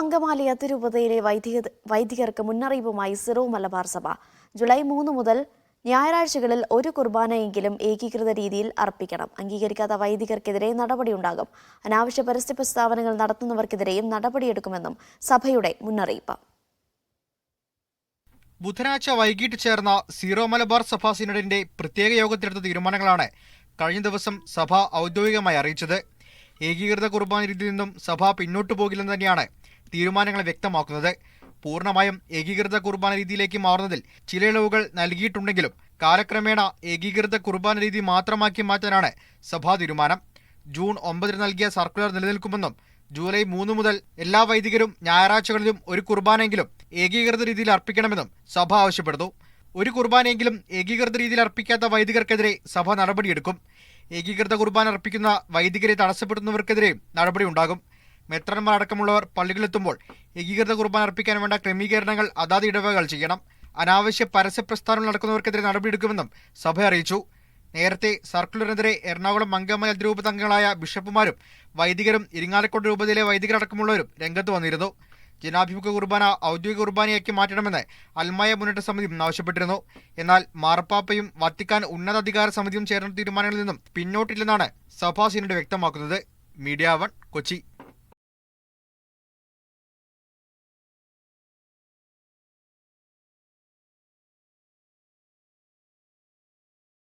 അങ്കമാലി അതിരൂപതയിലെ വൈദികർക്ക് മുന്നറിയിപ്പുമായി സിറോ മലബാർ സഭ. ജൂലൈ 3 മുതൽ ഞായറാഴ്ചകളിൽ ഒരു കുർബാനയെങ്കിലും ഏകീകൃത രീതിയിൽ അർപ്പിക്കണം. അംഗീകരിക്കാത്ത വൈദികർക്കെതിരെ നടപടിയുണ്ടാകും. അനാവശ്യ പരസ്യ പ്രസ്താവനകൾ നടത്തുന്നവർക്കെതിരെയും നടപടിയെടുക്കുമെന്നും സഭയുടെ മുന്നറിയിപ്പ്. ബുധനാഴ്ച വൈകിട്ട് ചേർന്ന സീറോ മലബാർ സഭാ സിനഡിന്റെ പ്രത്യേക യോഗത്തിലെടുത്ത തീരുമാനങ്ങളാണ് കഴിഞ്ഞ ദിവസം സഭ ഔദ്യോഗികമായി അറിയിച്ചത്. ഏകീകൃത കുർബാന രീതിയിൽ നിന്നും സഭ പിന്നോട്ടു പോകില്ലെന്ന് തന്നെയാണ് തീരുമാനങ്ങൾ വ്യക്തമാക്കുന്നത്. പൂർണ്ണമായും ഏകീകൃത കുർബാന രീതിയിലേക്ക് മാറുന്നതിൽ ചില ഇളവുകൾ നൽകിയിട്ടുണ്ടെങ്കിലും കാലക്രമേണ ഏകീകൃത കുർബാന രീതി മാത്രമാക്കി മാറ്റാനാണ് സഭാ തീരുമാനം. ജൂൺ 9 നൽകിയ സർക്കുലർ നിലനിൽക്കുമെന്നും ജൂലൈ 3 മുതൽ എല്ലാ വൈദികരും ഞായറാഴ്ചകളിലും ഒരു കുർബാനയെങ്കിലും ഏകീകൃത രീതിയിൽ അർപ്പിക്കണമെന്നും സഭ ആവശ്യപ്പെടുന്നു. ഒരു കുർബാനയെങ്കിലും ഏകീകൃത രീതിയിൽ അർപ്പിക്കാത്ത വൈദികർക്കെതിരെ സഭ നടപടിയെടുക്കും. ഏകീകൃത കുർബാന അർപ്പിക്കുന്ന വൈദികരെ തടസ്സപ്പെടുത്തുന്നവർക്കെതിരെയും നടപടിയുണ്ടാകും. മെത്രാൻമാർ അടക്കമുള്ളവർ പള്ളികളിലെത്തുമ്പോൾ ഏകീകൃത കുർബാന അർപ്പിക്കാൻ വേണ്ട ക്രമീകരണങ്ങൾ അതാത് ഇടവകൾ ചെയ്യണം. അനാവശ്യ പരസ്യ പ്രസ്ഥാനങ്ങൾ നടക്കുന്നവർക്കെതിരെ നടപടിയെടുക്കുമെന്നും സഭ അറിയിച്ചു. നേരത്തെ സർക്കുലറിനെതിരെ എറണാകുളം അങ്കമാലി അതിരൂപത അംഗങ്ങളായ ബിഷപ്പുമാരും വൈദികരും ഇരിങ്ങാലക്കുട രൂപതയിലെ വൈദികരടക്കമുള്ളവരും രംഗത്ത് വന്നിരുന്നു. ജനാഭിമുഖ കുർബാന ഔദ്യോഗിക കുർബാനയാക്കി മാറ്റണമെന്ന് അൽമായ മുന്നേറ്റ സമിതി ആവശ്യപ്പെട്ടിരുന്നു. എന്നാൽ മാർപ്പാപ്പയും വത്തിക്കാൻ ഉന്നതാധികാര സമിതിയും ചേർന്ന തീരുമാനങ്ങളിൽ നിന്നും പിന്നോട്ടില്ലെന്നാണ് സഭാ സിനഡ് വ്യക്തമാക്കുന്നത്. മീഡിയ 1 കൊച്ചി.